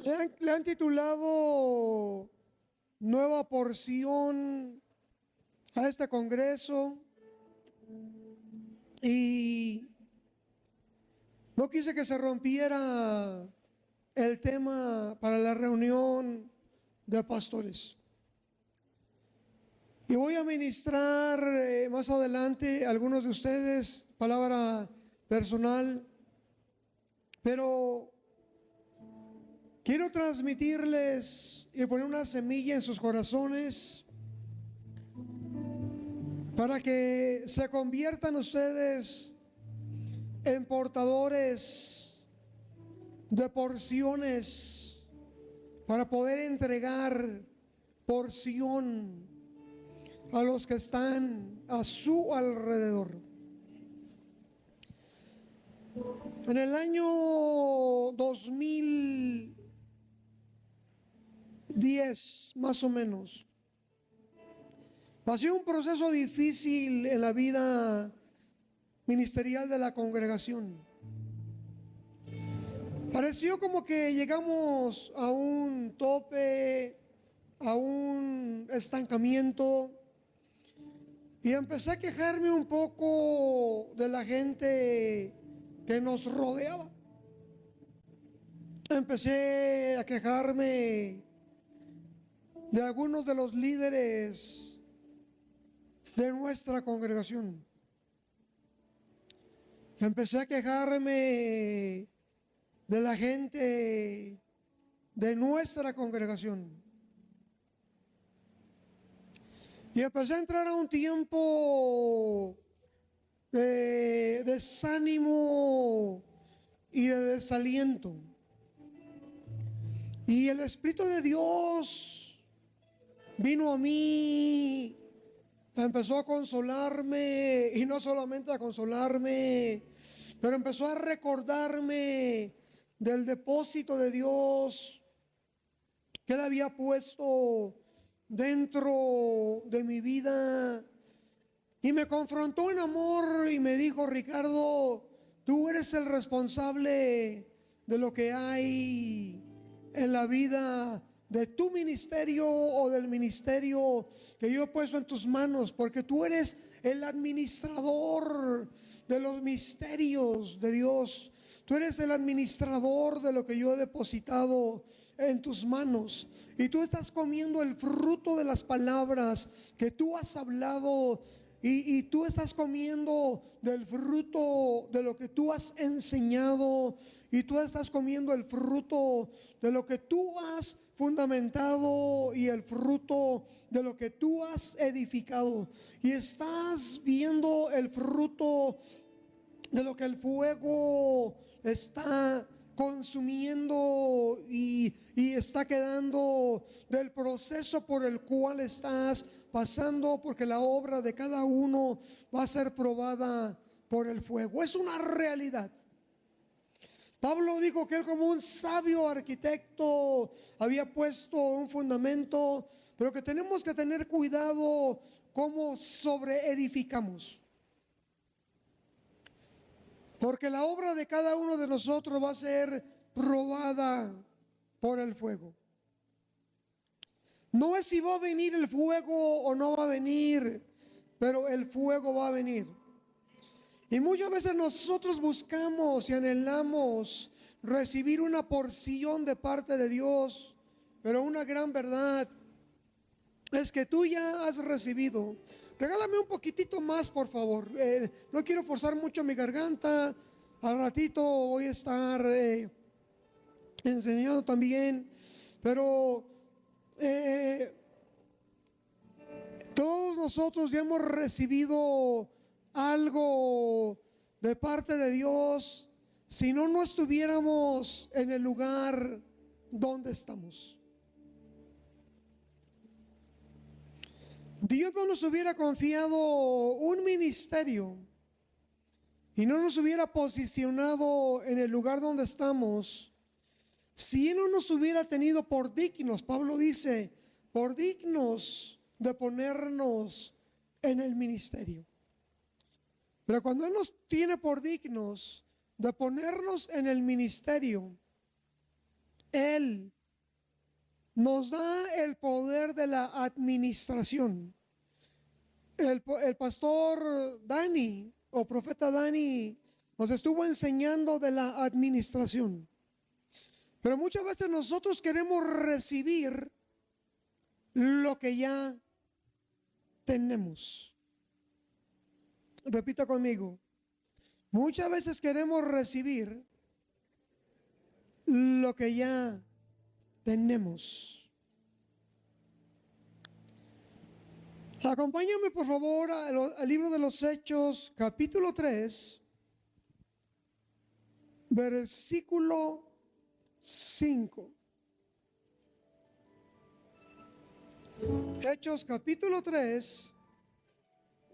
Le han titulado Nueva Porción a este congreso y no quise que se rompiera el tema para la reunión de pastores. Y voy a ministrar más adelante a algunos de ustedes, palabra personal, pero quiero transmitirles y poner una semilla en sus corazones para que se conviertan ustedes en portadores de porciones para poder entregar porción a los que están a su alrededor. En el año 2010, más o menos, pasé un proceso difícil en la vida ministerial de la congregación. Pareció como que llegamos a un tope, a un estancamiento, y empecé a quejarme un poco de la gente que nos rodeaba. Empecé a quejarme de algunos de los líderes de nuestra congregación. Empecé a quejarme de la gente de nuestra congregación. Y empecé a entrar a un tiempo de desánimo y de desaliento. Y el Espíritu de Dios vino a mí, empezó a consolarme, y no solamente a consolarme, pero empezó a recordarme del depósito de Dios que Él había puesto dentro de mi vida. Y me confrontó en amor y me dijo: Ricardo, tú eres el responsable de lo que hay en la vida de tu ministerio o del ministerio que yo he puesto en tus manos, porque tú eres el administrador de los misterios de Dios. Tú eres el administrador de lo que yo he depositado en tus manos, y tú estás comiendo el fruto de las palabras que tú has hablado, y tú estás comiendo del fruto de lo que tú has enseñado, y tú estás comiendo el fruto de lo que tú has fundamentado y el fruto de lo que tú has edificado, y estás viendo el fruto de lo que el fuego está consumiendo y está quedando, del proceso por el cual estás pasando, porque la obra de cada uno va a ser probada por el fuego. Es una realidad. Pablo dijo que él, como un sabio arquitecto, había puesto un fundamento, pero que tenemos que tener cuidado cómo sobreedificamos, porque la obra de cada uno de nosotros va a ser probada por el fuego. No es si va a venir el fuego o no va a venir, pero el fuego va a venir. Y muchas veces nosotros buscamos y anhelamos recibir una porción de parte de Dios, pero una gran verdad es que tú ya has recibido. Regálame un poquitito más, por favor. No quiero forzar mucho mi garganta. Al ratito voy a estar enseñando también. Pero todos nosotros ya hemos recibido algo de parte de Dios, si no, no estuviéramos en el lugar donde estamos. Dios no nos hubiera confiado un ministerio y no nos hubiera posicionado en el lugar donde estamos si Él no nos hubiera tenido por dignos. Pablo dice: por dignos de ponernos en el ministerio. Pero cuando Él nos tiene por dignos de ponernos en el ministerio, Él nos da el poder de la administración. El pastor Dani o profeta Dani nos estuvo enseñando de la administración. Pero muchas veces nosotros queremos recibir lo que ya tenemos. Repita conmigo. Muchas veces queremos recibir lo que ya tenemos. Acompáñame por favor al libro de los Hechos, capítulo 3, versículo 5. Hechos capítulo 3,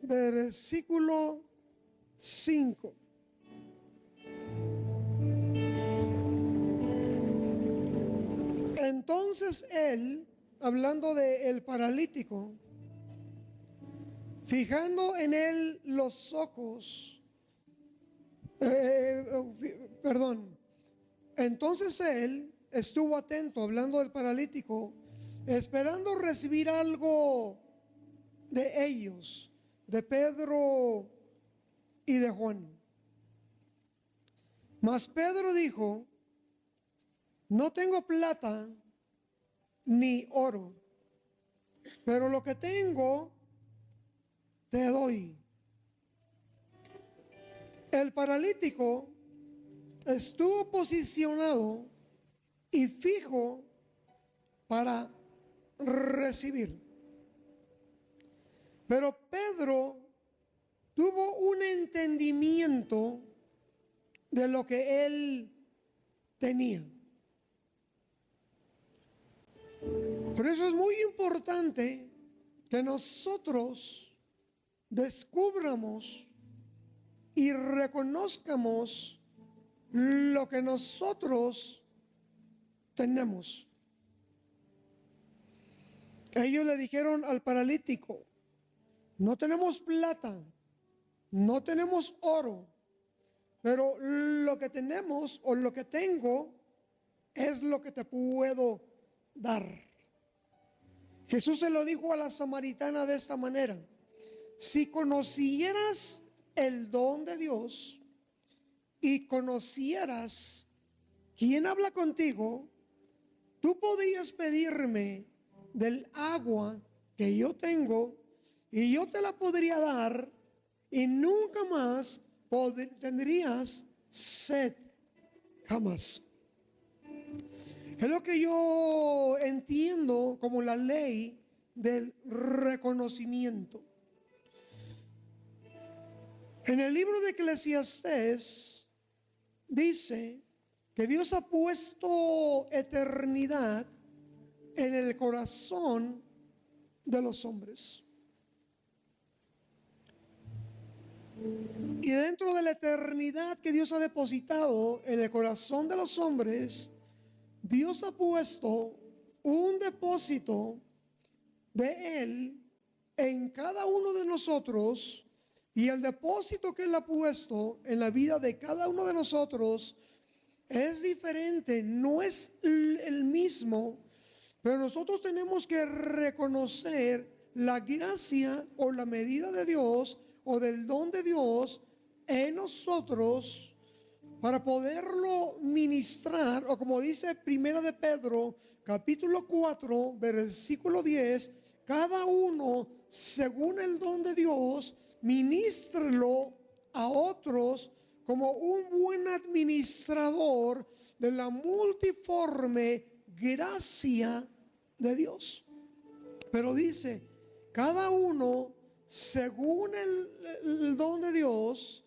versículo 5. Entonces él, hablando del paralítico, fijando en él los ojos, entonces él estuvo atento, hablando del paralítico, esperando recibir algo de ellos, de Pedro y de Juan. Mas Pedro dijo: no tengo plata ni oro, pero lo que tengo te doy. El paralítico estuvo posicionado y fijo para recibir. Pero Pedro tuvo un entendimiento de lo que él tenía. Por eso es muy importante que nosotros descubramos y reconozcamos lo que nosotros tenemos. Ellos le dijeron al paralítico: no tenemos plata, no tenemos oro, pero lo que tenemos o lo que tengo es lo que te puedo dar. Jesús se lo dijo a la samaritana de esta manera: si conocieras el don de Dios y conocieras quién habla contigo, tú podrías pedirme del agua que yo tengo y yo te la podría dar y nunca más tendrías sed, jamás. Es lo que yo entiendo como la ley del reconocimiento. En el libro de Eclesiastés dice que Dios ha puesto eternidad en el corazón de los hombres. Y dentro de la eternidad que Dios ha depositado en el corazón de los hombres, Dios ha puesto un depósito de Él en cada uno de nosotros, y el depósito que Él ha puesto en la vida de cada uno de nosotros es diferente, no es el mismo, pero nosotros tenemos que reconocer la gracia o la medida de Dios o del don de Dios en nosotros para poderlo ministrar, o como dice Primera de Pedro, capítulo 4, versículo 10, cada uno según el don de Dios, ministrelo a otros como un buen administrador de la multiforme gracia de Dios. Pero dice, cada uno según el don de Dios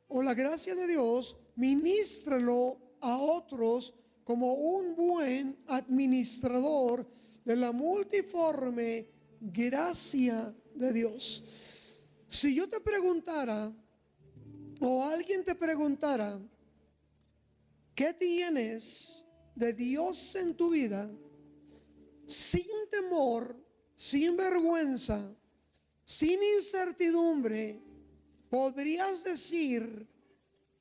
o la gracia de Dios, ministrelo a otros como un buen administrador de la multiforme gracia de Dios. Si yo te preguntara, o alguien te preguntara, ¿qué tienes de Dios en tu vida? Sin temor, sin vergüenza, sin incertidumbre, podrías decir: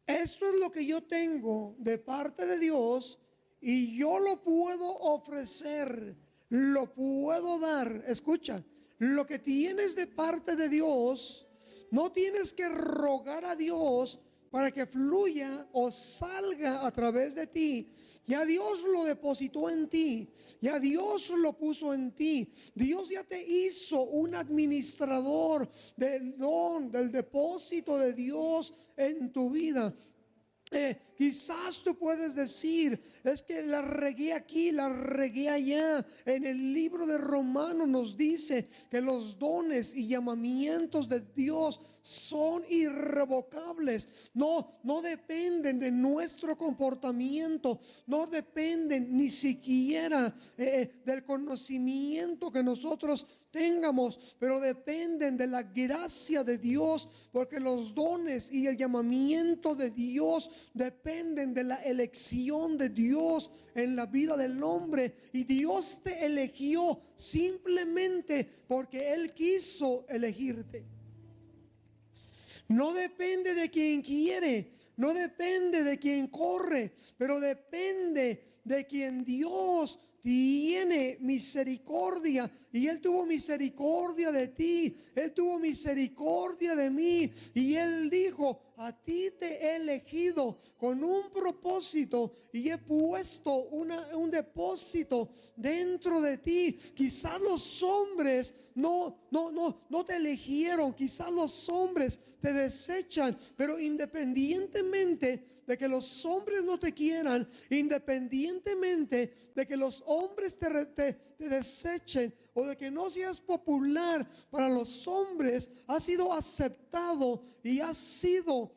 esto es lo que yo tengo de parte de Dios y yo lo puedo ofrecer, lo puedo dar. Escucha, lo que tienes de parte de Dios, no tienes que rogar a Dios para que fluya o salga a través de ti. Ya Dios lo depositó en ti, ya Dios lo puso en ti. Dios ya te hizo un administrador del don, del depósito de Dios en tu vida. Quizás tú puedes decir, es que la regué aquí, la regué allá. En el libro de Romanos nos dice que los dones y llamamientos de Dios son irrevocables. No dependen de nuestro comportamiento, no dependen ni siquiera del conocimiento que nosotros tengamos, pero dependen de la gracia de Dios, porque los dones y el llamamiento de Dios dependen de la elección de Dios en la vida del hombre. Y Dios te eligió simplemente porque Él quiso elegirte. No depende de quien quiere, no depende de quien corre, pero depende de quien Dios tiene misericordia. Y Él tuvo misericordia de ti, Él tuvo misericordia de mí. Y Él dijo, a ti te he elegido con un propósito y he puesto un depósito dentro de ti. Quizás los hombres no te eligieron, quizás los hombres te desechan, pero independientemente de que los hombres no te quieran, independientemente de que los hombres te desechen o de que no seas popular para los hombres, has sido aceptado y has sido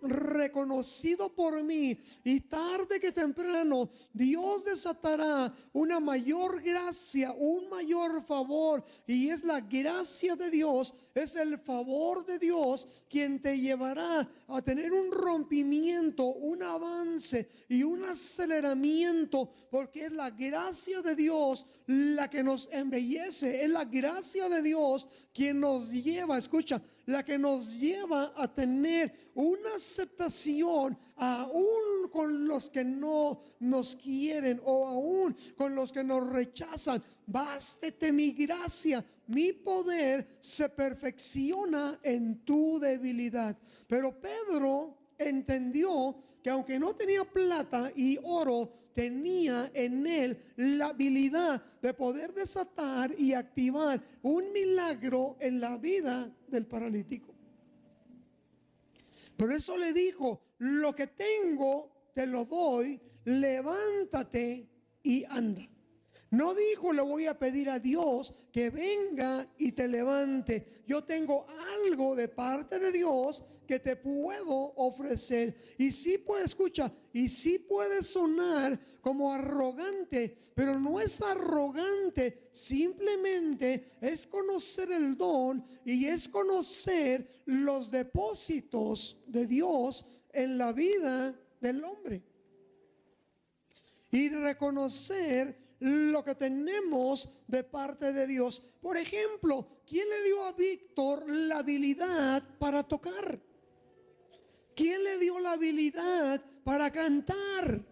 reconocido por mí, y tarde que temprano Dios desatará una mayor gracia, un mayor favor, y es la gracia de Dios, es el favor de Dios quien te llevará a tener un rompimiento, un avance y un aceleramiento, porque es la gracia de Dios la que nos embellece, es la gracia de Dios quien nos lleva, escucha, la que nos lleva a tener una aceptación aún con los que no nos quieren o aún con los que nos rechazan. Bástete mi gracia, mi poder se perfecciona en tu debilidad. Pero Pedro entendió que aunque no tenía plata y oro, tenía en él la habilidad de poder desatar y activar un milagro en la vida del paralítico. Por eso le dijo, lo que tengo te lo doy, levántate y anda. No dijo, le voy a pedir a Dios que venga y te levante. Yo tengo algo de parte de Dios que te puedo ofrecer. Y sí puede, escucha, y sí puede sonar como arrogante, pero no es arrogante, simplemente es conocer el don y es conocer los depósitos de Dios en la vida del hombre. Y reconocer lo que tenemos de parte de Dios. Por ejemplo, ¿quién le dio a Víctor la habilidad para tocar? ¿Quién le dio la habilidad para cantar?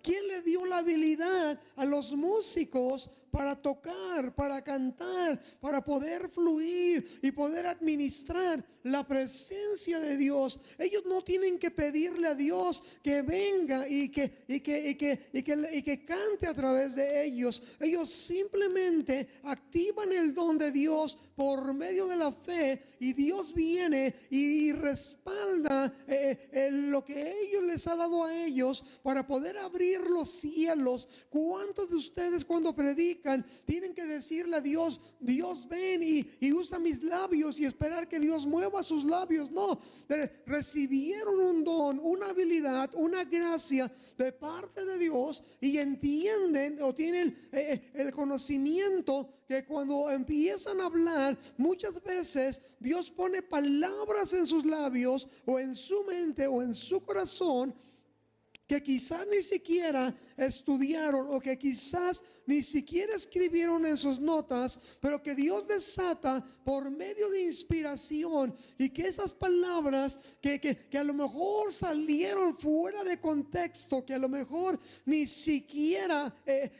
¿Quién le dio la habilidad a los músicos para tocar, para cantar, para poder fluir y poder administrar la presencia de Dios? Ellos no tienen que pedirle a Dios que venga y que cante a través de ellos. Ellos simplemente activan el don de Dios por medio de la fe, y Dios viene y respalda lo que ellos les ha dado a ellos para poder abrir los cielos. ¿Cuántos de ustedes cuando predican tienen que decirle a Dios, Dios ven y usa mis labios y esperar que Dios mueva sus labios? No, recibieron un don, una habilidad, una gracia de parte de Dios, y entienden o tienen el conocimiento que cuando empiezan a hablar, muchas veces Dios pone palabras en sus labios o en su mente o en su corazón que quizás ni siquiera estudiaron o que quizás ni siquiera escribieron en sus notas, pero que Dios desata por medio de inspiración, y que esas palabras que a lo mejor salieron fuera de contexto, que a lo mejor ni siquiera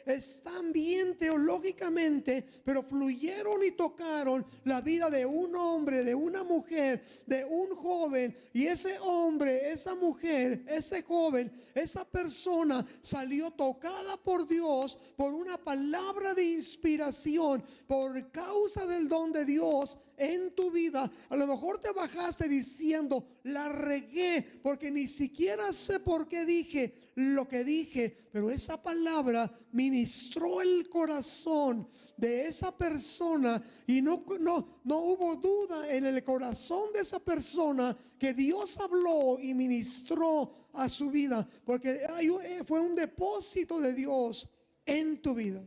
están bien teológicamente, pero fluyeron y tocaron la vida de un hombre, de una mujer, de un joven, y ese hombre, esa mujer, ese joven, esa persona salió tocada por Dios por una palabra de inspiración, por causa del don de Dios en tu vida. A lo mejor te bajaste diciendo: la regué porque ni siquiera sé por qué dije lo que dije, pero esa palabra ministró el corazón de esa persona, y no hubo duda en el corazón de esa persona que Dios habló y ministró a su vida, porque fue un depósito de Dios en tu vida.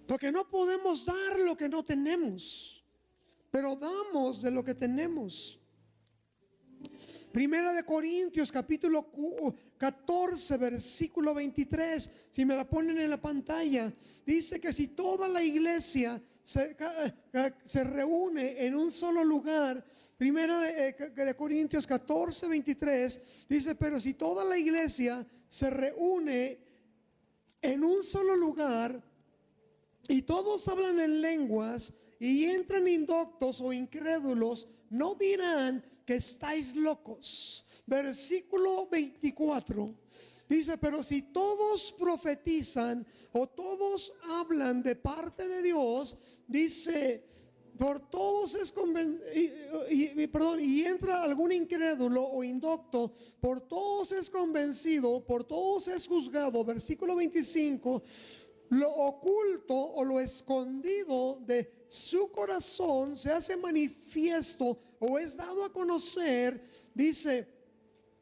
Porque no podemos dar lo que no tenemos, pero damos de lo que tenemos. Primera de Corintios capítulo 14 versículo 23, si me la ponen en la pantalla, dice que si toda la iglesia se reúne en un solo lugar. Primera de Corintios 14 23 dice: pero si toda la iglesia se reúne en un solo lugar y todos hablan en lenguas y entran indoctos o incrédulos, no dirán que estáis locos. Versículo 24 dice: pero si todos profetizan o todos hablan de parte de Dios, dice, por todos es y entra algún incrédulo o indocto, por todos es convencido, por todos es juzgado. Versículo 25: lo oculto o lo escondido de su corazón se hace manifiesto o es dado a conocer. Dice: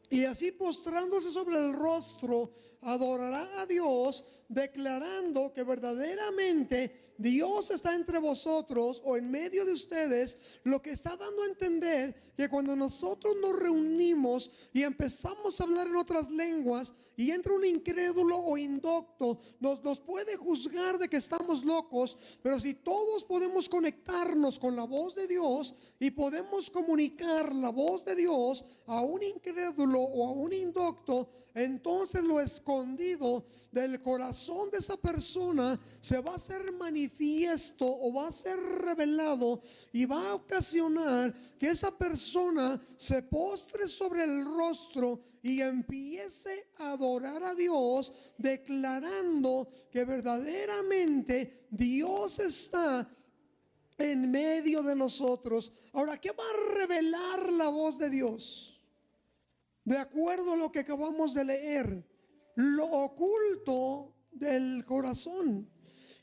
y así postrándose sobre el rostro, adorará a Dios, declarando que verdaderamente Dios está entre vosotros o en medio de ustedes. Lo que está dando a entender que cuando nosotros nos reunimos y empezamos a hablar en otras lenguas y entra un incrédulo o indocto, nos puede juzgar de que estamos locos, pero si todos podemos conectarnos con la voz de Dios y podemos comunicar la voz de Dios a un incrédulo o a un indocto, entonces lo escondido del corazón de esa persona se va a hacer manifiesto o va a ser revelado, y va a ocasionar que esa persona se postre sobre el rostro y empiece a adorar a Dios, declarando que verdaderamente Dios está en medio de nosotros. Ahora, ¿qué va a revelar la voz de Dios? De acuerdo a lo que acabamos de leer, lo oculto del corazón.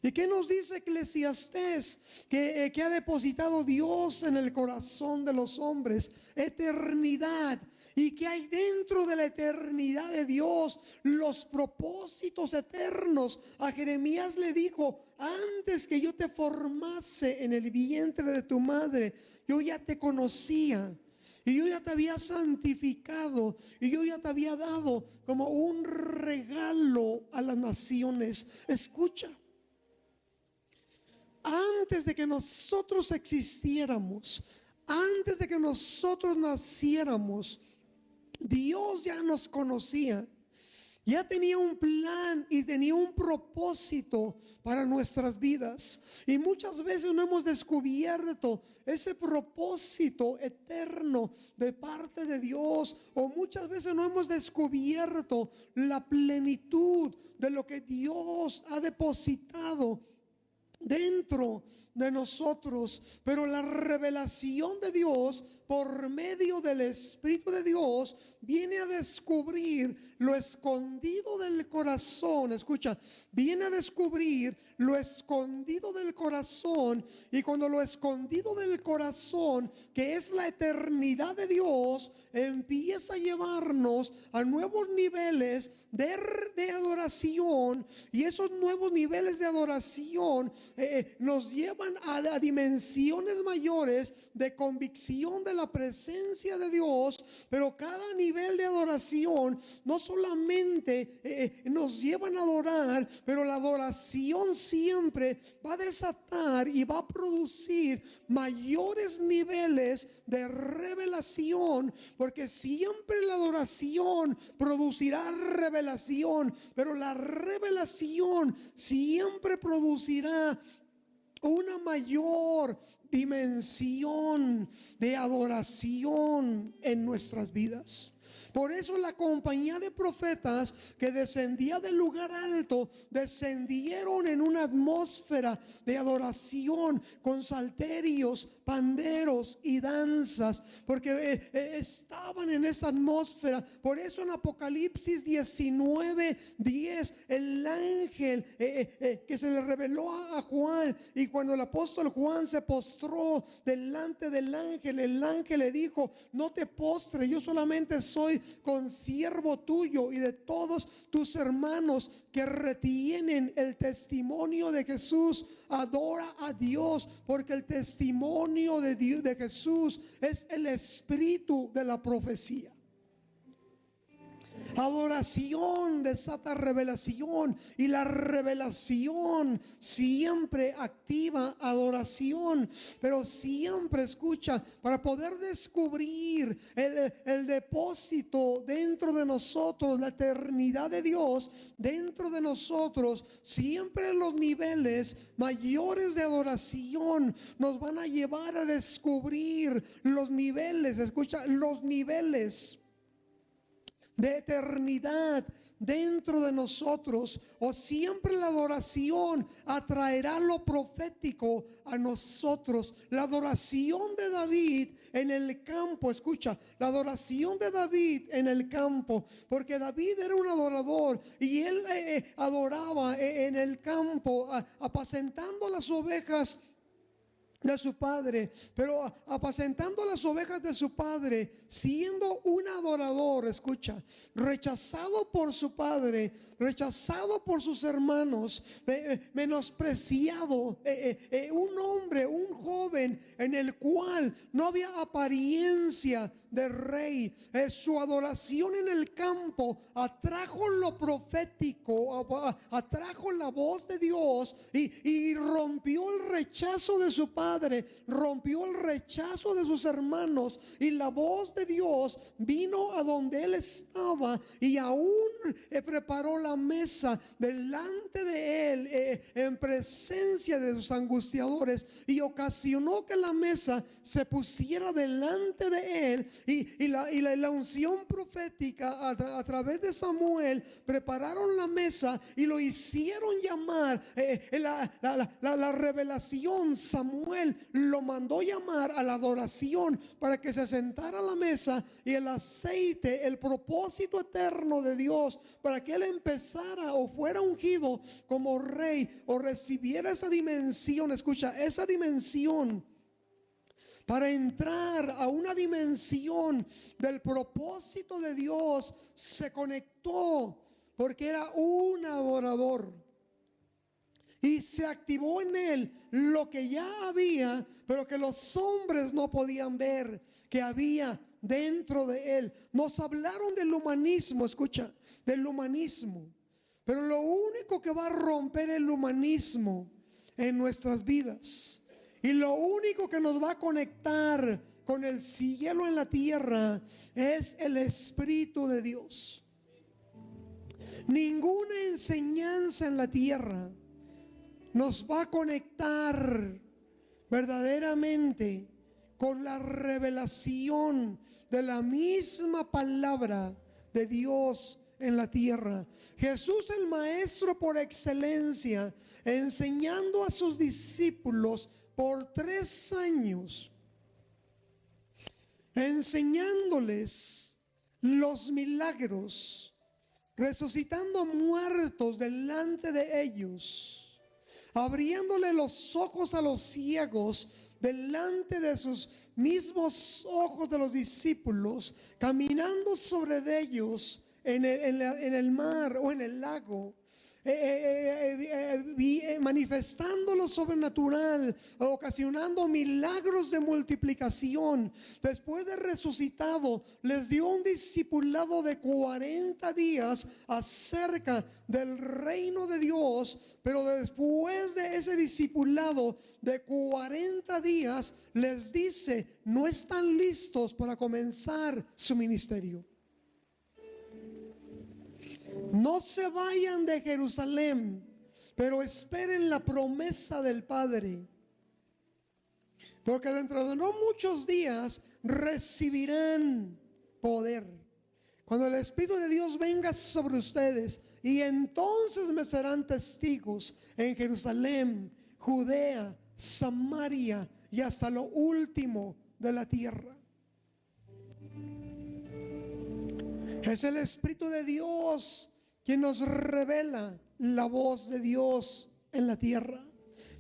¿Y qué nos dice Eclesiastés? Que ha depositado Dios en el corazón de los hombres: eternidad. ¿Y que hay dentro de la eternidad de Dios? Los propósitos eternos. A Jeremías le dijo: antes que yo te formase en el vientre de tu madre, yo ya te conocía. Y yo ya te había santificado, y yo ya te había dado como un regalo a las naciones. Escucha, antes de que nosotros existiéramos, antes de que nosotros naciéramos, Dios ya nos conocía. Ya tenía un plan y tenía un propósito para nuestras vidas. Y muchas veces no hemos descubierto ese propósito eterno de parte de Dios. O muchas veces no hemos descubierto la plenitud de lo que Dios ha depositado dentro de nosotros. Pero la revelación de Dios por medio del Espíritu de Dios viene a descubrir lo escondido del corazón. Escucha, viene a descubrir lo escondido del corazón. Y cuando lo escondido del corazón, que es la eternidad de Dios, empieza a llevarnos a nuevos niveles de adoración adoración, y esos nuevos niveles de adoración nos llevan a dimensiones mayores de convicción de la presencia de Dios. Pero cada nivel de adoración no solamente nos llevan a adorar, pero la adoración siempre va a desatar y va a producir mayores niveles de revelación, porque siempre la adoración producirá revelación, pero la revelación siempre producirá una mayor dimensión de adoración en nuestras vidas. Por eso la compañía de profetas que descendía del lugar alto descendieron en una atmósfera de adoración con salterios, panderos y danzas, porque estaban en esa atmósfera. Por eso en Apocalipsis 19:10 el ángel que se le reveló a Juan, y cuando el apóstol Juan se postró delante del ángel, el ángel le dijo: no te postres, yo solamente soy consiervo tuyo y de todos tus hermanos que retienen el testimonio de Jesús. Adora a Dios, porque el testimonio de Dios, de Jesús, es el espíritu de la profecía. Adoración desata revelación, y la revelación siempre activa adoración. Pero siempre, escucha, para poder descubrir el depósito dentro de nosotros, la eternidad de Dios dentro de nosotros, siempre los niveles mayores de adoración nos van a llevar a descubrir los niveles, escucha, los niveles de eternidad dentro de nosotros. O siempre la adoración atraerá lo profético a nosotros. La adoración de David en el campo, escucha, la adoración de David en el campo, porque David era un adorador y él adoraba en el campo, apacentando las ovejas de su padre, pero apacentando las ovejas de su padre, siendo un adorador, escucha, rechazado por su padre, rechazado por sus hermanos, menospreciado, un hombre, un joven en el cual no había apariencia de rey. Su adoración en el campo atrajo lo profético, atrajo la voz de Dios, y rompió el rechazo de su padre, rompió el rechazo de sus hermanos, y la voz de Dios vino a donde él estaba, y aún preparó la mesa delante de él, en presencia de sus angustiadores, y ocasionó que la mesa se pusiera delante de él. Y la unción profética a través de Samuel prepararon la mesa y lo hicieron llamar. La revelación, Samuel lo mandó llamar a la adoración para que se sentara a la mesa, y el aceite, el propósito eterno de Dios para que él empezara o fuera ungido como rey o recibiera esa dimensión. Escucha, esa dimensión, para entrar a una dimensión del propósito de Dios, se conectó porque era un adorador, y se activó en él lo que ya había, pero que los hombres no podían ver que había dentro de él. Nos hablaron del humanismo, escucha, del humanismo, pero lo único que va a romper el humanismo en nuestras vidas, y lo único que nos va a conectar con el cielo en la tierra, es el Espíritu de Dios. Ninguna enseñanza en la tierra nos va a conectar verdaderamente con la revelación de la misma palabra de Dios en la tierra. Jesús, el maestro por excelencia, enseñando a sus discípulos por 3 años, enseñándoles los milagros, resucitando muertos delante de ellos, abriéndole los ojos a los ciegos delante de sus mismos ojos de los discípulos, caminando sobre ellos en el mar o en el lago, manifestando lo sobrenatural, ocasionando milagros de multiplicación. Después de resucitado, les dio un discipulado de 40 días acerca del reino de Dios. Pero después de ese discipulado de 40 días, les dice: no están listos para comenzar su ministerio. No se vayan de Jerusalén, pero esperen la promesa del Padre, porque dentro de no muchos días recibirán poder, cuando el Espíritu de Dios venga sobre ustedes, y entonces me serán testigos en Jerusalén, Judea, Samaria y hasta lo último de la tierra. Es el Espíritu de Dios quien nos revela la voz de Dios en la tierra.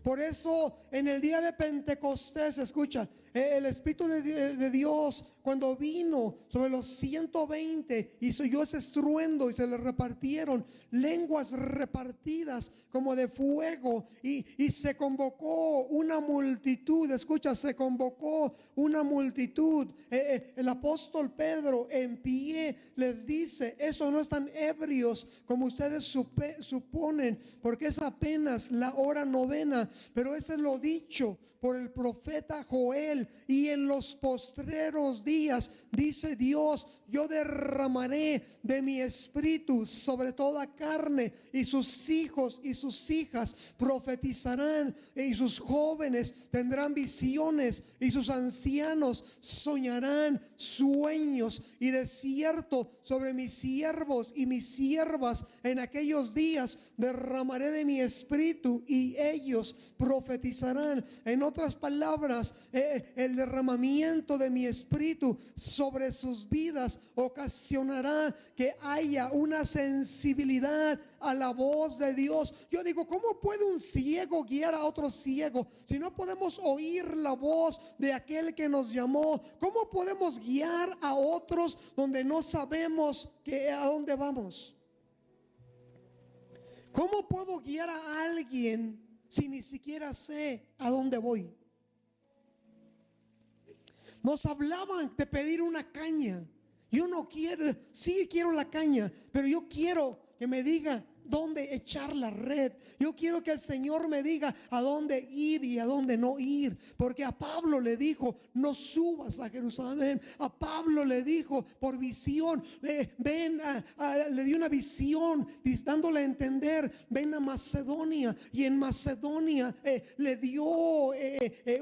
Por eso en el día de Pentecostés, escucha, el Espíritu de Dios cuando vino sobre los 120 y se oyó ese estruendo y se le repartieron lenguas repartidas como de fuego, y se convocó una multitud. Escucha, se convocó una multitud. El apóstol Pedro en pie les dice: estos no están ebrios como ustedes suponen, porque es apenas la hora novena, pero eso es lo dicho por el profeta Joel. Y en los postreros días, dice Dios, yo derramaré de mi espíritu sobre toda carne, y sus hijos y sus hijas profetizarán, y sus jóvenes tendrán visiones, y sus ancianos soñarán sueños. Y de cierto sobre mis siervos y mis siervas en aquellos días derramaré de mi espíritu, y ellos profetizarán. En otras palabras, el derramamiento de mi espíritu sobre sus vidas ocasionará que haya una sensibilidad a la voz de Dios. Yo digo, ¿cómo puede un ciego guiar a otro ciego si no podemos oír la voz de aquel que nos llamó? ¿Cómo podemos guiar a otros donde no sabemos a dónde vamos? ¿Cómo puedo guiar a alguien si ni siquiera sé a dónde voy? Nos hablaban de pedir una caña. Yo no quiero, sí quiero la caña, pero yo quiero que me diga dónde echar la red. Yo quiero que el Señor me diga a dónde ir y a dónde no ir. Porque a Pablo le dijo: no subas a Jerusalén. A Pablo le dijo por visión, le dio una visión dándole a entender: ven a Macedonia. Y en Macedonia le dio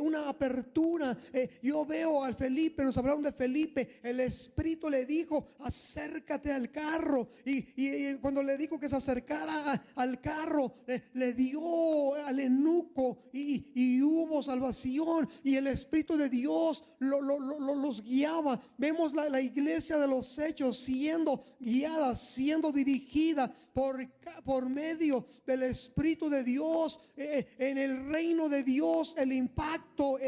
una apertura. Yo veo al Felipe, nos hablaron de Felipe, el Espíritu le dijo: acércate al carro. Y cuando le dijo que se acercara al carro, le dio al eunuco, y hubo salvación, y el Espíritu de Dios los guiaba. Vemos la iglesia de los Hechos siendo guiada, siendo dirigida por medio del Espíritu de Dios. En el reino de Dios, el impacto,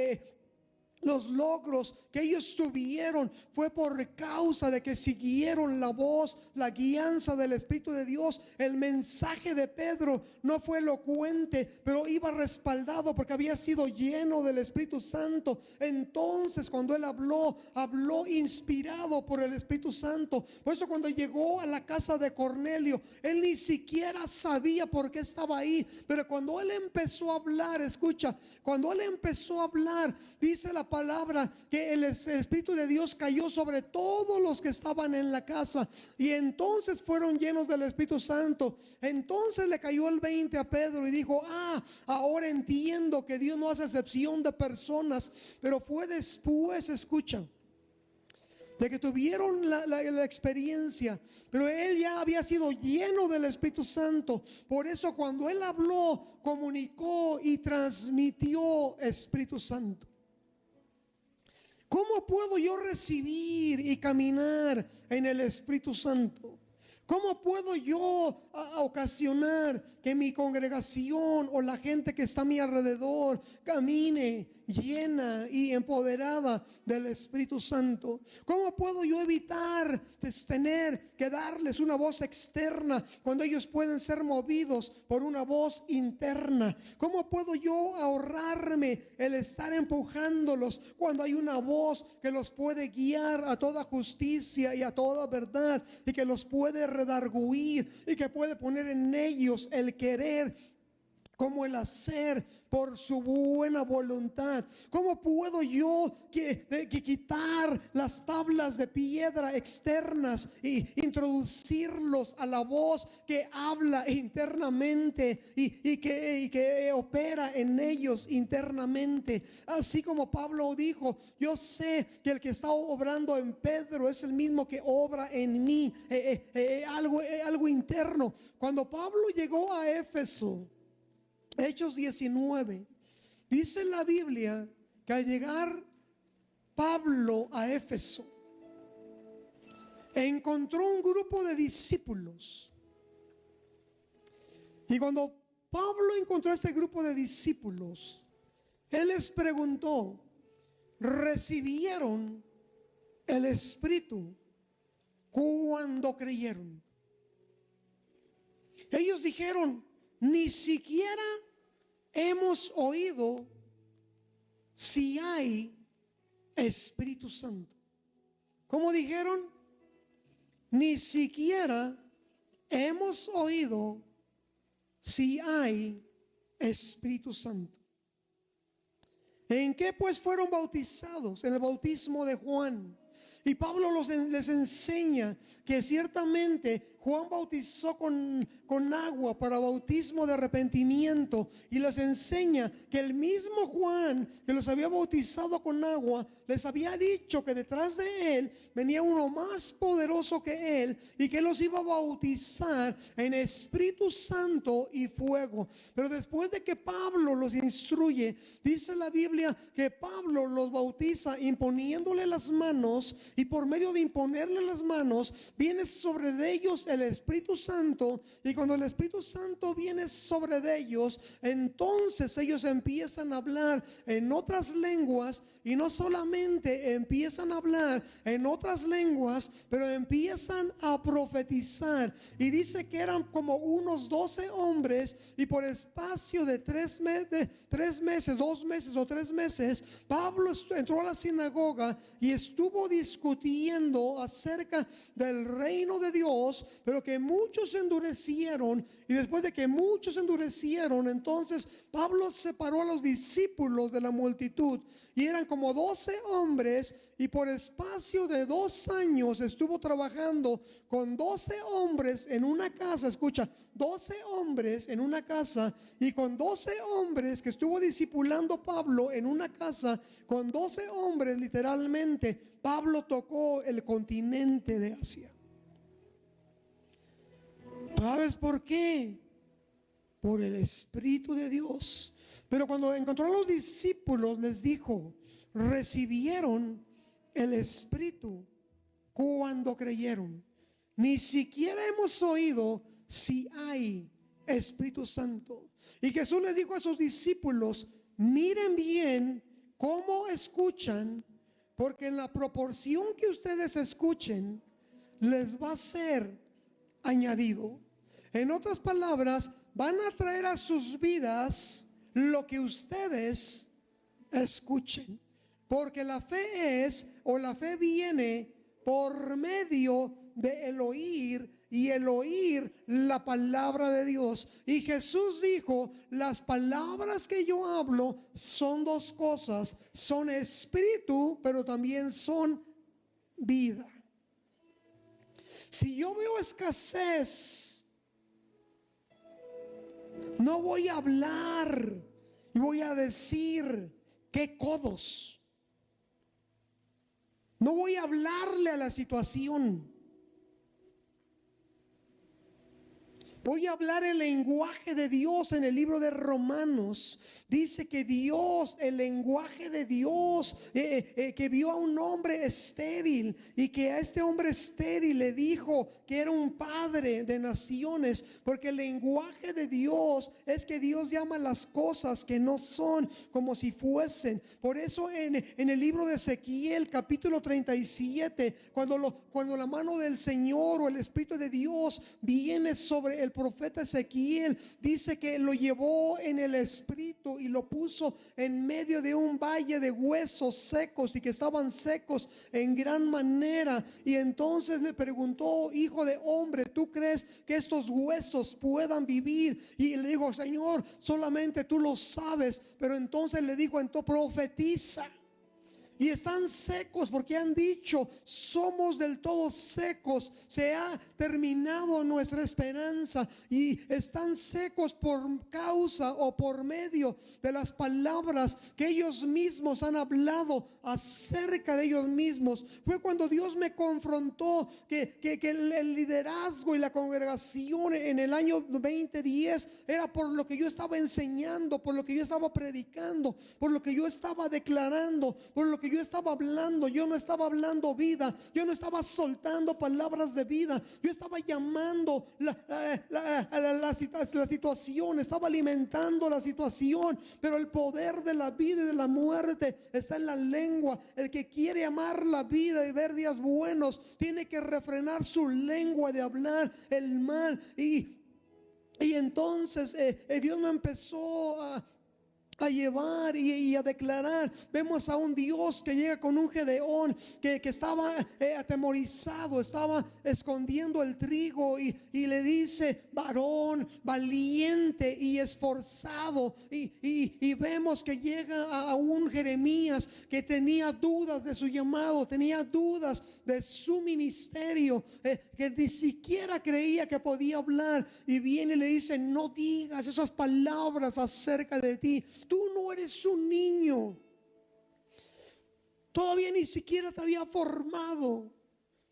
los logros que ellos tuvieron fue por causa de que siguieron la voz, la guianza del Espíritu de Dios. El mensaje de Pedro no fue elocuente, pero iba respaldado porque había sido lleno del Espíritu Santo. Entonces cuando él habló inspirado por el Espíritu Santo. Por eso cuando llegó a la casa de Cornelio, él ni siquiera sabía por qué estaba ahí, pero cuando él empezó a hablar, escucha, cuando él empezó a hablar, dice la palabra que el Espíritu de Dios cayó sobre todos los que estaban en la casa, y entonces fueron llenos del Espíritu Santo. Entonces le cayó el 20 a Pedro y dijo: ahora entiendo que Dios no hace excepción de personas. Pero fue después, escucha, de que tuvieron la experiencia, pero él ya había sido lleno del Espíritu Santo. Por eso cuando él habló, comunicó y transmitió Espíritu Santo. ¿Cómo puedo yo recibir y caminar en el Espíritu Santo? ¿Cómo puedo yo a ocasionar que mi congregación o la gente que está a mi alrededor camine llena y empoderada del Espíritu Santo? ¿Cómo puedo yo evitar tener que darles una voz externa cuando ellos pueden ser movidos por una voz interna? ¿Cómo puedo yo ahorrarme el estar empujándolos cuando hay una voz que los puede guiar a toda justicia y a toda verdad, y que los puede redarguir y que puede poner en ellos el querer como el hacer por su buena voluntad? ¿Cómo puedo yo quitar las tablas de piedra externas y introducirlos a la voz que habla internamente y que opera en ellos internamente? Así como Pablo dijo: yo sé que el que está obrando en Pedro es el mismo que obra en mí. Algo interno. Cuando Pablo llegó a Éfeso, Hechos 19, dice la Biblia que al llegar Pablo a Éfeso, encontró un grupo de discípulos. Y cuando Pablo encontró a este grupo de discípulos, él les preguntó: ¿recibieron el Espíritu cuando creyeron? Ellos dijeron: ni siquiera hemos oído si hay Espíritu Santo. ¿Cómo dijeron? Ni siquiera hemos oído si hay Espíritu Santo. ¿En qué pues fueron bautizados? En el bautismo de Juan. Y Pablo les enseña que ciertamente Juan bautizó con agua para bautismo de arrepentimiento, y les enseña que el mismo Juan que los había bautizado con agua les había dicho que detrás de él venía uno más poderoso que él, y que los iba a bautizar en Espíritu Santo y fuego. Pero después de que Pablo los instruye, dice la Biblia que Pablo los bautiza imponiéndole las manos, y por medio de imponerle las manos viene sobre de ellos el Espíritu Santo. Y cuando el Espíritu Santo viene sobre de ellos, entonces ellos empiezan a hablar en otras lenguas, y no solamente empiezan a hablar en otras lenguas, pero empiezan a profetizar. Y dice que eran como unos 12 hombres, y por espacio de 3 meses, 2 meses o 3 meses, Pablo entró a la sinagoga y estuvo discutiendo acerca del reino de Dios, pero que muchos endurecieron. Y después de que muchos endurecieron, entonces Pablo separó a los discípulos de la multitud, y eran como 12 hombres, y por espacio de 2 años estuvo trabajando con 12 hombres en una casa. Escucha, 12 hombres en una casa, y con 12 hombres que estuvo discipulando Pablo en una casa, con 12 hombres literalmente, Pablo tocó el continente de Asia. ¿Sabes por qué? Por el Espíritu de Dios. Pero cuando encontró a los discípulos, les dijo: recibieron el Espíritu cuando creyeron. Ni siquiera hemos oído si hay Espíritu Santo. Y Jesús les dijo a sus discípulos: miren bien cómo escuchan, porque en la proporción que ustedes escuchen, les va a ser añadido. En otras palabras, van a traer a sus vidas lo que ustedes escuchen. Porque la fe la fe viene por medio de el oír, y el oír la palabra de Dios. Y Jesús dijo: las palabras que yo hablo son 2 cosas: son espíritu, pero también son vida. Si yo veo escasez, no voy a hablar y voy a decir: qué codos. No voy a hablarle a la situación. Voy a hablar el lenguaje de Dios en el libro de Romanos. Dice que Dios, el lenguaje de Dios, que vio a un hombre estéril y que a este hombre estéril le dijo que era un padre de naciones, porque el lenguaje de Dios es que Dios llama las cosas que no son como si fuesen. Por eso en el libro de Ezequiel capítulo 37, cuando la mano del Señor o el Espíritu de Dios viene sobre el profeta Ezequiel, dice que lo llevó en el espíritu y lo puso en medio de un valle de huesos secos y que estaban secos en gran manera. Y entonces le preguntó: hijo de hombre, ¿tú crees que estos huesos puedan vivir? Y le dijo: Señor, solamente tú lo sabes. Pero entonces le dijo: entonces profetiza. Y están secos porque han dicho: somos del todo secos, se ha terminado nuestra esperanza. Y están secos por causa o por medio de las palabras que ellos mismos han hablado acerca de ellos mismos. Fue cuando Dios me confrontó que el liderazgo y la congregación en el año 2010 era por lo que yo estaba enseñando, por lo que yo estaba predicando, por lo que yo estaba declarando, por lo que yo estaba hablando. Yo no estaba hablando vida, yo no estaba soltando palabras de vida, yo estaba llamando la situación, estaba alimentando la situación. Pero el poder de la vida y de la muerte está en la lengua. El que quiere amar la vida y ver días buenos tiene que refrenar su lengua de hablar el mal. Y entonces Dios me empezó a llevar y a declarar. Vemos a un Dios que llega con un Gedeón que estaba atemorizado, estaba escondiendo el trigo, y le dice: varón valiente y esforzado. Y vemos que llega a un Jeremías que tenía dudas de su llamado, tenía dudas de su ministerio, que ni siquiera creía que podía hablar. Y viene y le dice: no digas esas palabras acerca de ti. Tú no eres un niño, todavía ni siquiera te había formado.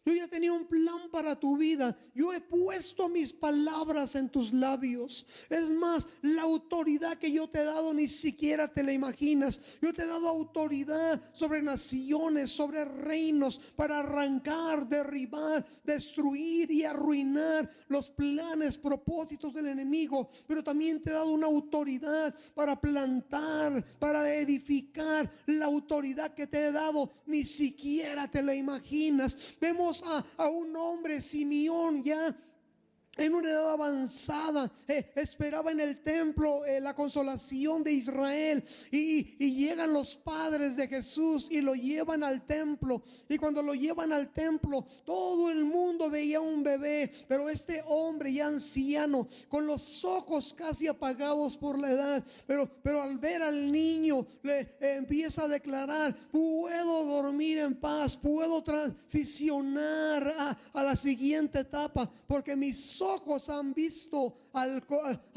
Yo ya tenía un plan para tu vida. Yo he puesto mis palabras en tus labios. Es más, la autoridad que yo te he dado ni siquiera te la imaginas. Yo te he dado autoridad sobre naciones, sobre reinos, para arrancar, derribar, destruir y arruinar los planes, propósitos del enemigo. Pero también te he dado una autoridad para plantar, para edificar. La autoridad que te he dado ni siquiera te la imaginas. Vemos a un hombre, Simeón, ya en una edad avanzada, esperaba en el templo la consolación de Israel, y llegan los padres de Jesús y lo llevan al templo. Y cuando lo llevan al templo, todo el mundo veía un bebé, pero este hombre ya anciano, con los ojos casi apagados por la edad, pero al ver al niño le empieza a declarar: puedo dormir en paz, puedo transicionar a la siguiente etapa, porque mis ojos han visto a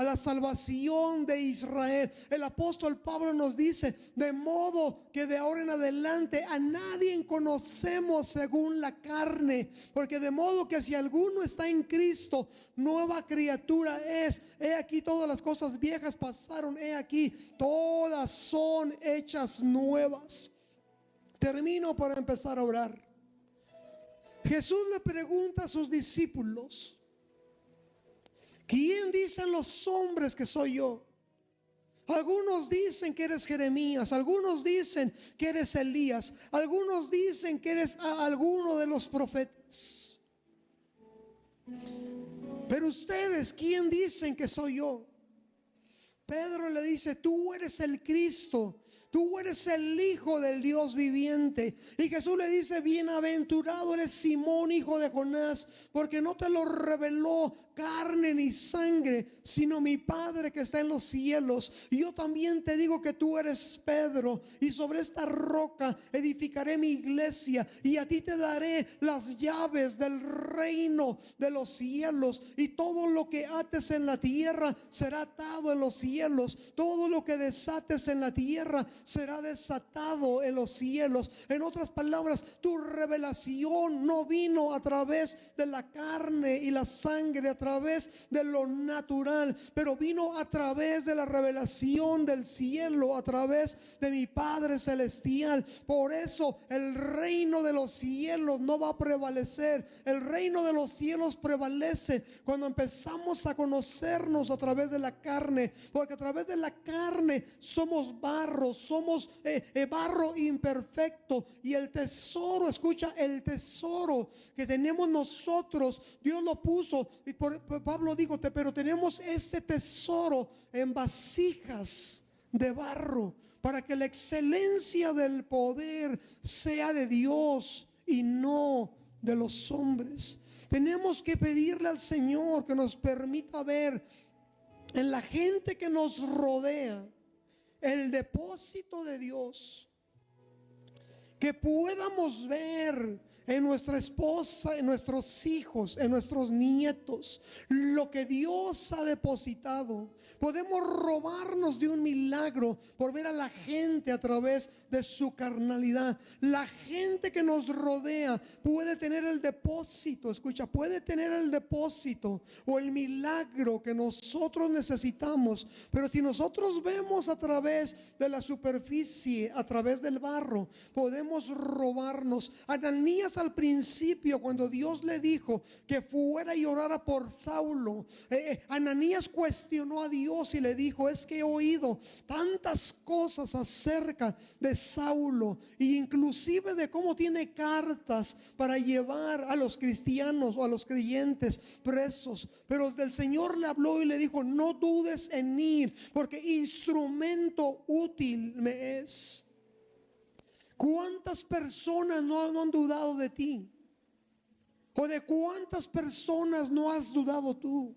la salvación de Israel. El apóstol Pablo nos dice: de modo que de ahora en adelante a nadie conocemos según la carne, porque de modo que si alguno está en Cristo, nueva criatura es. He aquí, todas las cosas viejas pasaron, he aquí todas son hechas nuevas. Termino para empezar a orar. Jesús le pregunta a sus discípulos: ¿quién dicen los hombres que soy yo? Algunos dicen que eres Jeremías, algunos dicen que eres Elías, algunos dicen que eres alguno de los profetas. Pero ustedes, ¿quién dicen que soy yo? Pedro le dice: tú eres el Cristo, tú eres el Hijo del Dios viviente. Y Jesús le dice: bienaventurado eres Simón, hijo de Jonás, porque no te lo reveló carne ni sangre, sino mi Padre que está en los cielos. Y yo también te digo que tú eres Pedro, y sobre esta roca edificaré mi iglesia, y a ti te daré las llaves del reino de los cielos. Y todo lo que ates en la tierra será atado en los cielos, todo lo que desates en la tierra será desatado en los cielos. En otras palabras, tu revelación no vino a través de la carne y la sangre, a través de lo natural, pero vino a través de la revelación del cielo, a través de mi Padre celestial. Por eso el reino de los cielos no va a prevalecer. El reino de los cielos prevalece cuando empezamos a conocernos a través de la carne, porque a través de la carne somos barro, somos barro imperfecto, y el tesoro, escucha, el tesoro que tenemos nosotros, Dios lo puso, y Pablo dijo, pero tenemos este tesoro en vasijas de barro, para que la excelencia del poder sea de Dios y no de los hombres. Tenemos que pedirle al Señor que nos permita ver en la gente que nos rodea el depósito de Dios, que podamos ver en nuestra esposa, en nuestros hijos, en nuestros nietos, lo que Dios ha depositado. Podemos robarnos de un milagro por ver a la gente a través de su carnalidad. La gente que nos rodea puede tener el depósito, escucha, puede tener el depósito o el milagro que nosotros necesitamos, pero si nosotros vemos a través de la superficie, a través del barro, podemos robarnos. Ananías, al principio, cuando Dios le dijo que fuera y orara por Saulo, Ananías cuestionó a Dios y le dijo: es que he oído tantas cosas acerca de Saulo, e inclusive de cómo tiene cartas para llevar a los cristianos o a los creyentes presos, pero el Señor le habló y le dijo: no dudes en ir, porque instrumento útil me es. ¿Cuántas personas no han dudado de ti? ¿O de cuántas personas no has dudado tú?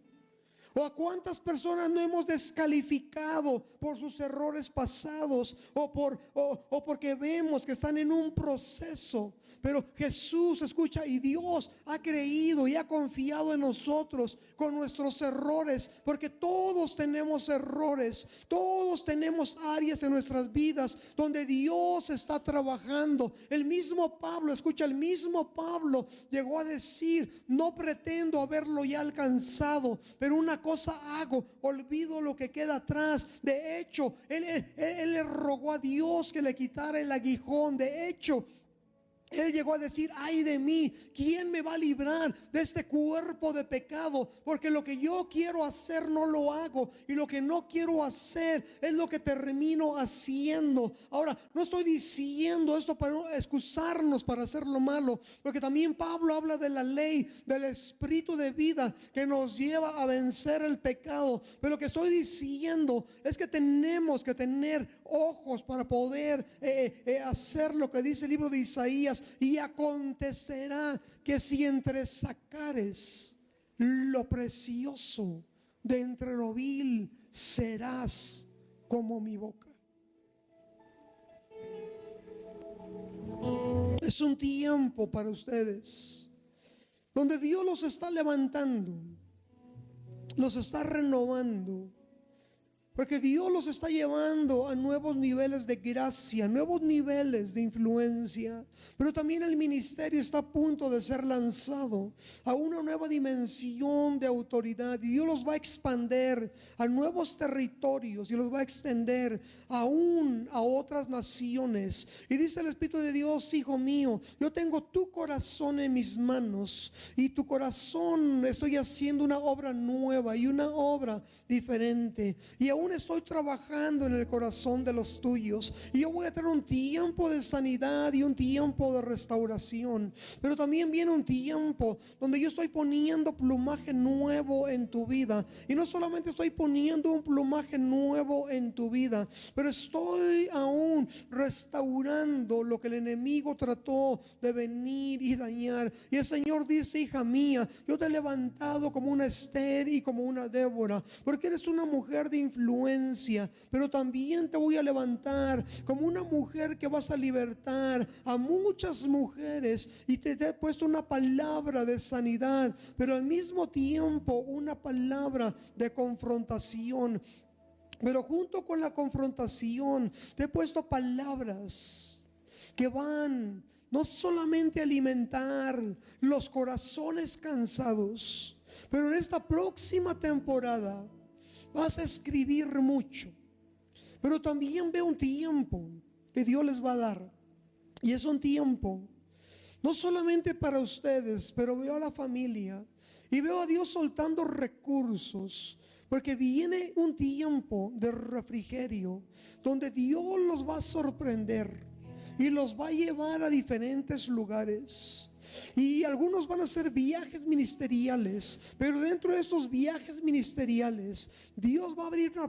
¿O a cuántas personas no hemos descalificado por sus errores pasados, o porque vemos que están en un proceso? Pero Jesús, escucha, y Dios ha creído y ha confiado en nosotros con nuestros errores, porque todos tenemos errores, todos tenemos áreas en nuestras vidas donde Dios está trabajando. El mismo Pablo, escucha, el mismo Pablo llegó a decir: no pretendo haberlo ya alcanzado, pero una cosa hago, olvido lo que queda atrás. De hecho, él le rogó a Dios que le quitara el aguijón. De hecho, él llegó a decir: ay de mí, ¿quién me va a librar de este cuerpo de pecado? Porque lo que yo quiero hacer no lo hago, y lo que no quiero hacer es lo que termino haciendo. Ahora, no estoy diciendo esto para excusarnos para hacer lo malo, porque también Pablo habla de la ley del espíritu de vida que nos lleva a vencer el pecado. Pero lo que estoy diciendo es que tenemos que tener ojos para poder hacer lo que dice el libro de Isaías: y acontecerá que si entresacares lo precioso de entre lo vil, serás como mi boca. Es un tiempo para ustedes donde Dios los está levantando, los está renovando, porque Dios los está llevando a nuevos niveles de gracia, nuevos niveles de influencia. Pero también el ministerio está a punto de ser lanzado a una nueva dimensión de autoridad, y Dios los va a expandir a nuevos territorios y los va a extender aún a otras naciones. Y dice el Espíritu de Dios: hijo mío, yo tengo tu corazón en mis manos, y tu corazón estoy haciendo una obra nueva y una obra diferente, y aún estoy trabajando en el corazón de los tuyos. Y yo voy a tener un tiempo de sanidad y un tiempo de restauración, pero también viene un tiempo donde yo estoy poniendo plumaje nuevo en tu vida. Y no solamente estoy poniendo un plumaje nuevo en tu vida, pero estoy aún restaurando lo que el enemigo trató de venir y dañar. Y el Señor dice: hija mía, yo te he levantado como una Esther y como una Débora, porque eres una mujer de influencia, pero también te voy a levantar como una mujer que vas a libertar a muchas mujeres, y te he puesto una palabra de sanidad, pero al mismo tiempo una palabra de confrontación. Pero junto con la confrontación te he puesto palabras que van no solamente a alimentar los corazones cansados, Pero en esta próxima temporada vas a escribir mucho. Pero también veo un tiempo que Dios les va a dar. Y es un tiempo no solamente para ustedes, pero veo a la familia y veo a Dios soltando recursos. Porque viene un tiempo de refrigerio donde Dios los va a sorprender y los va a llevar a diferentes lugares. Y algunos van a hacer viajes ministeriales, pero dentro de estos viajes ministeriales Dios va a abrir una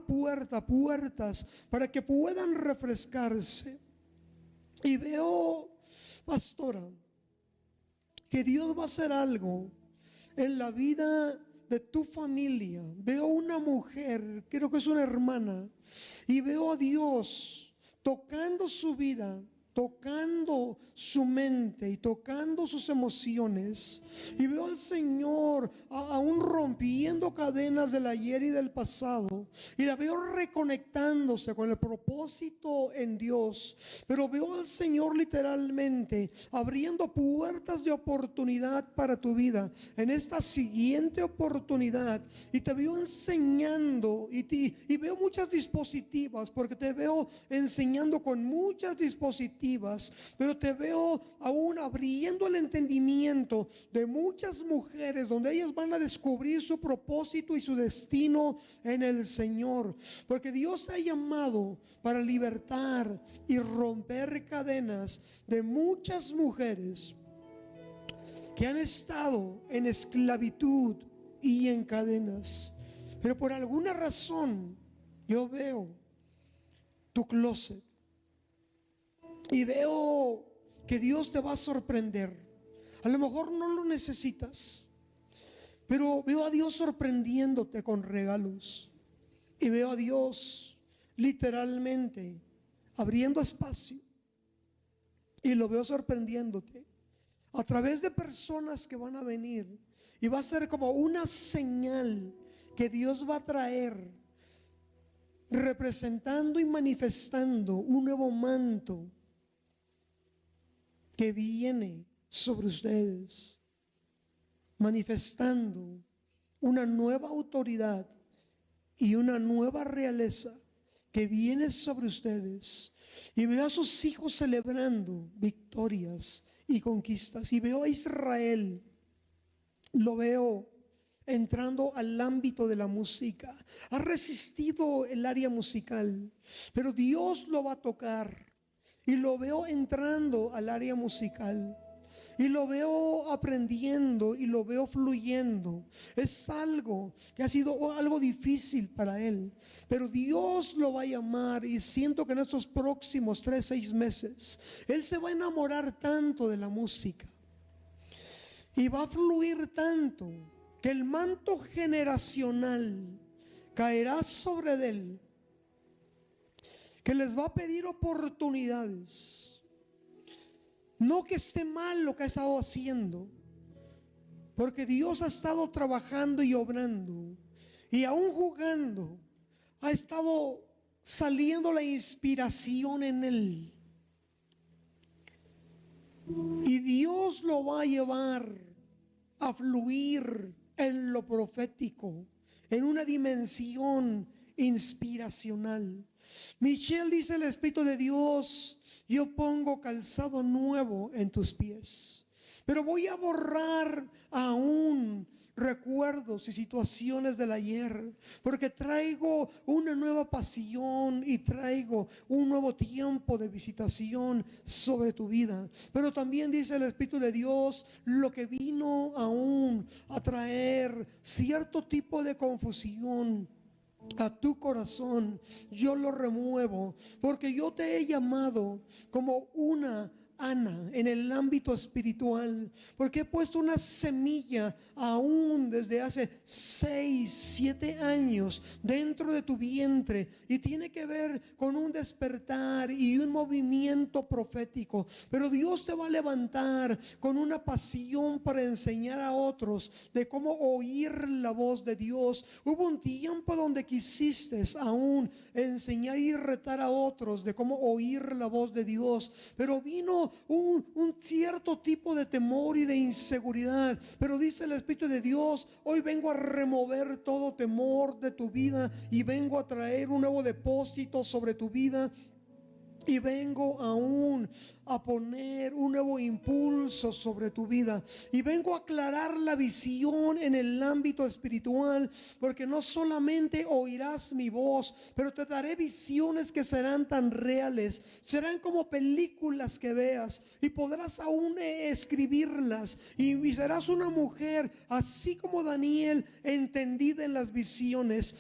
puertas para que puedan refrescarse. Y veo, pastora, que Dios va a hacer algo en la vida de tu familia. Veo una mujer, creo que es una hermana, y veo a Dios tocando su vida, tocando su mente y tocando sus emociones. Y veo al Señor aún rompiendo cadenas del ayer y del pasado, y la veo reconectándose con el propósito en Dios. Pero veo al Señor literalmente abriendo puertas de oportunidad para tu vida en esta siguiente oportunidad. Y te veo enseñando y veo muchas dispositivas, porque te veo enseñando con muchas dispositivas, pero te veo aún abriendo el entendimiento de muchas mujeres, donde ellas van a descubrir su propósito y su destino en el Señor. Porque Dios te ha llamado para libertar y romper cadenas de muchas mujeres que han estado en esclavitud y en cadenas. Pero por alguna razón yo veo tu closet y veo que Dios te va a sorprender. A lo mejor no lo necesitas, pero veo a Dios sorprendiéndote con regalos. Y veo a Dios literalmente abriendo espacio. Y lo veo sorprendiéndote a través de personas que van a venir. Y va a ser como una señal que Dios va a traer, representando y manifestando un nuevo manto que viene sobre ustedes, manifestando una nueva autoridad y una nueva realeza que viene sobre ustedes. Y veo a sus hijos celebrando victorias y conquistas. Y veo a Israel, lo veo entrando al ámbito de la música. Ha resistido el área musical, pero Dios lo va a tocar. Y lo veo entrando al área musical. Y lo veo aprendiendo y lo veo fluyendo. Es algo que ha sido algo difícil para él, pero Dios lo va a llamar. Y siento que en estos próximos 3-6 meses él se va a enamorar tanto de la música y va a fluir tanto que el manto generacional caerá sobre él, que les va a pedir oportunidades. No que esté mal lo que ha estado haciendo, porque Dios ha estado trabajando y obrando, y aún jugando ha estado saliendo la inspiración en él. Y Dios lo va a llevar a fluir en lo profético, en una dimensión inspiracional. Michelle, dice el Espíritu de Dios: yo pongo calzado nuevo en tus pies, pero voy a borrar aún recuerdos y situaciones del ayer, porque traigo una nueva pasión y traigo un nuevo tiempo de visitación sobre tu vida. Pero también dice el Espíritu de Dios: lo que vino aún a traer cierto tipo de confusión a tu corazón, yo lo remuevo, porque yo te he llamado como una Ana en el ámbito espiritual, porque he puesto una semilla aún desde hace 6-7 años dentro de tu vientre, y tiene que ver con un despertar y un movimiento profético. Pero Dios te va a levantar con una pasión para enseñar a otros de cómo oír la voz de Dios. Hubo un tiempo donde quisiste aún enseñar y retar a otros de cómo oír la voz de Dios, pero vino sentido un cierto tipo de temor y de inseguridad. Pero dice el Espíritu de Dios: hoy vengo a remover todo temor de tu vida y vengo a traer un nuevo depósito sobre tu vida. Y vengo aún a poner un nuevo impulso sobre tu vida. Y vengo a aclarar la visión en el ámbito espiritual. Porque no solamente oirás mi voz, pero te daré visiones que serán tan reales. Serán como películas que veas. Y podrás aún escribirlas. Y serás una mujer, así como Daniel, entendida en las visiones.